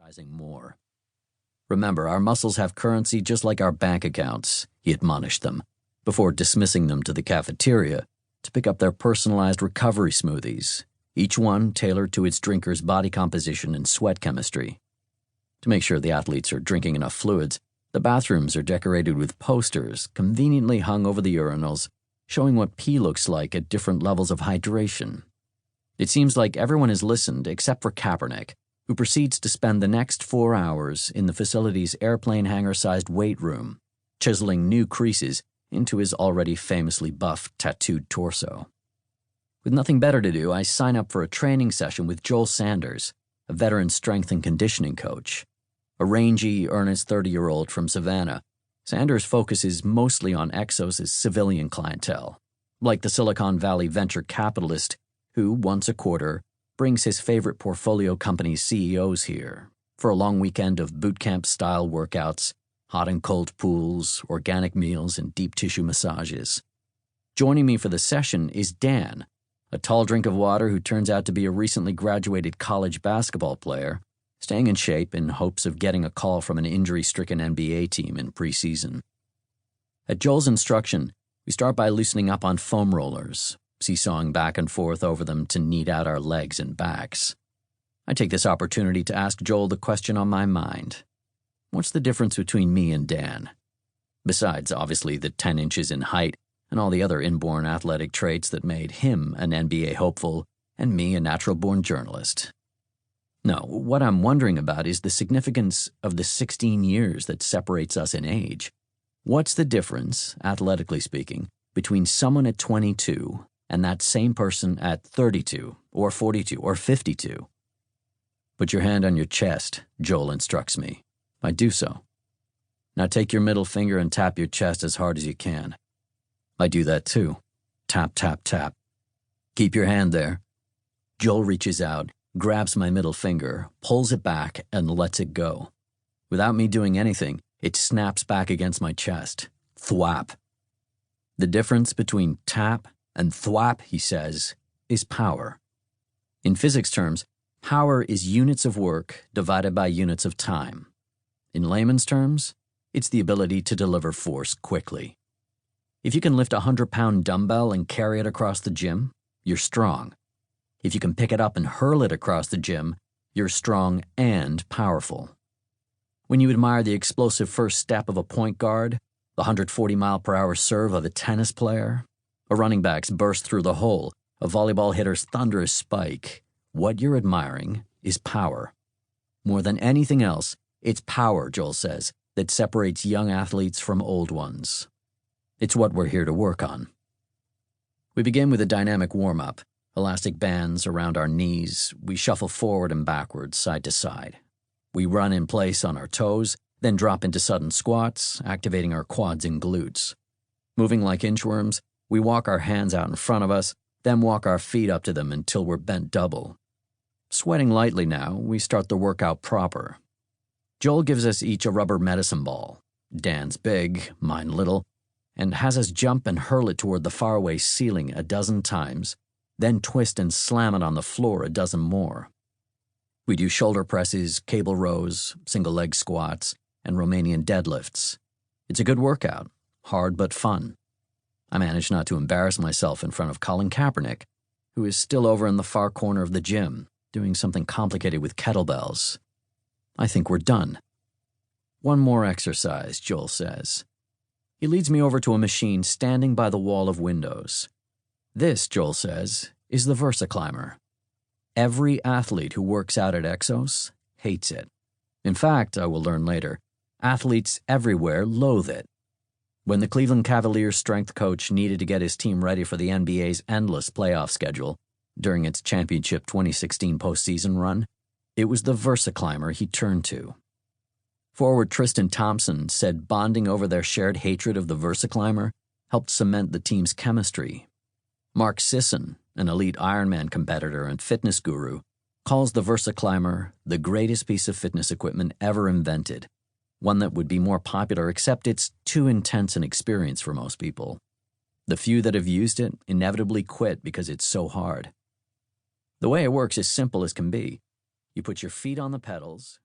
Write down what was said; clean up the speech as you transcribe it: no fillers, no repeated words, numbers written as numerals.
exercising more. Remember, our muscles have currency just like our bank accounts, he admonished them, before dismissing them to the cafeteria to pick up their personalized recovery smoothies, each one tailored to its drinker's body composition and sweat chemistry. To make sure the athletes are drinking enough fluids, the bathrooms are decorated with posters conveniently hung over the urinals, showing what pee looks like at different levels of hydration. It seems like everyone has listened except for Kaepernick, who proceeds to spend the next 4 hours in the facility's airplane hangar-sized weight room, chiseling new creases into his already famously buff, tattooed torso. With nothing better to do, I sign up for a training session with Joel Sanders, a veteran strength and conditioning coach. A rangy, earnest 30-year-old from Savannah, Sanders focuses mostly on Exos' civilian clientele, like the Silicon Valley venture capitalist who, once a quarter, brings his favorite portfolio company's CEOs here for a long weekend of boot camp-style workouts, hot and cold pools, organic meals, and deep tissue massages. Joining me for the session is Dan, a tall drink of water who turns out to be a recently graduated college basketball player, staying in shape in hopes of getting a call from an injury-stricken NBA team in preseason. At Joel's instruction, we start by loosening up on foam rollers, seesawing back and forth over them to knead out our legs and backs. I take this opportunity to ask Joel the question on my mind. What's the difference between me and Dan? Besides, obviously, the 10 inches in height and all the other inborn athletic traits that made him an NBA hopeful and me a natural-born journalist. No, what I'm wondering about is the significance of the 16 years that separates us in age. What's the difference, athletically speaking, between someone at 22 and that same person at 32 or 42 or 52? Put your hand on your chest, Joel instructs me. I do so. Now take your middle finger and tap your chest as hard as you can. I do that too. Tap, tap, tap. Keep your hand there. Joel reaches out, grabs my middle finger, pulls it back, and lets it go. Without me doing anything, it snaps back against my chest. Thwap. The difference between tap and thwap, he says, is power. In physics terms, power is units of work divided by units of time. In layman's terms, it's the ability to deliver force quickly. If you can lift a 100-pound dumbbell and carry it across the gym, you're strong. If you can pick it up and hurl it across the gym, you're strong and powerful. When you admire the explosive first step of a point guard, the 140-mile-per-hour serve of a tennis player, a running back's burst through the hole, a volleyball hitter's thunderous spike, what you're admiring is power. More than anything else, it's power, Joel says, that separates young athletes from old ones. It's what we're here to work on. We begin with a dynamic warm-up. Elastic bands around our knees, we shuffle forward and backwards, side to side. We run in place on our toes, then drop into sudden squats, activating our quads and glutes. Moving like inchworms, we walk our hands out in front of us, then walk our feet up to them until we're bent double. Sweating lightly now, we start the workout proper. Joel gives us each a rubber medicine ball. Dan's big, mine little, and has us jump and hurl it toward the faraway ceiling a dozen times, then twist and slam it on the floor a dozen more. We do shoulder presses, cable rows, single leg squats, and Romanian deadlifts. It's a good workout, hard but fun. I manage not to embarrass myself in front of Colin Kaepernick, who is still over in the far corner of the gym, doing something complicated with kettlebells. I think we're done. One more exercise, Joel says. He leads me over to a machine standing by the wall of windows. This, Joel says, is the VersaClimber. Every athlete who works out at Exos hates it. In fact, I will learn later, athletes everywhere loathe it. When the Cleveland Cavaliers strength coach needed to get his team ready for the NBA's endless playoff schedule during its championship 2016 postseason run, it was the VersaClimber he turned to. Forward Tristan Thompson said bonding over their shared hatred of the VersaClimber helped cement the team's chemistry. Mark Sisson, an elite Ironman competitor and fitness guru, calls the VersaClimber the greatest piece of fitness equipment ever invented, one that would be more popular except it's too intense an experience for most people. The few that have used it inevitably quit because it's so hard. The way it works is simple as can be. You put your feet on the pedals,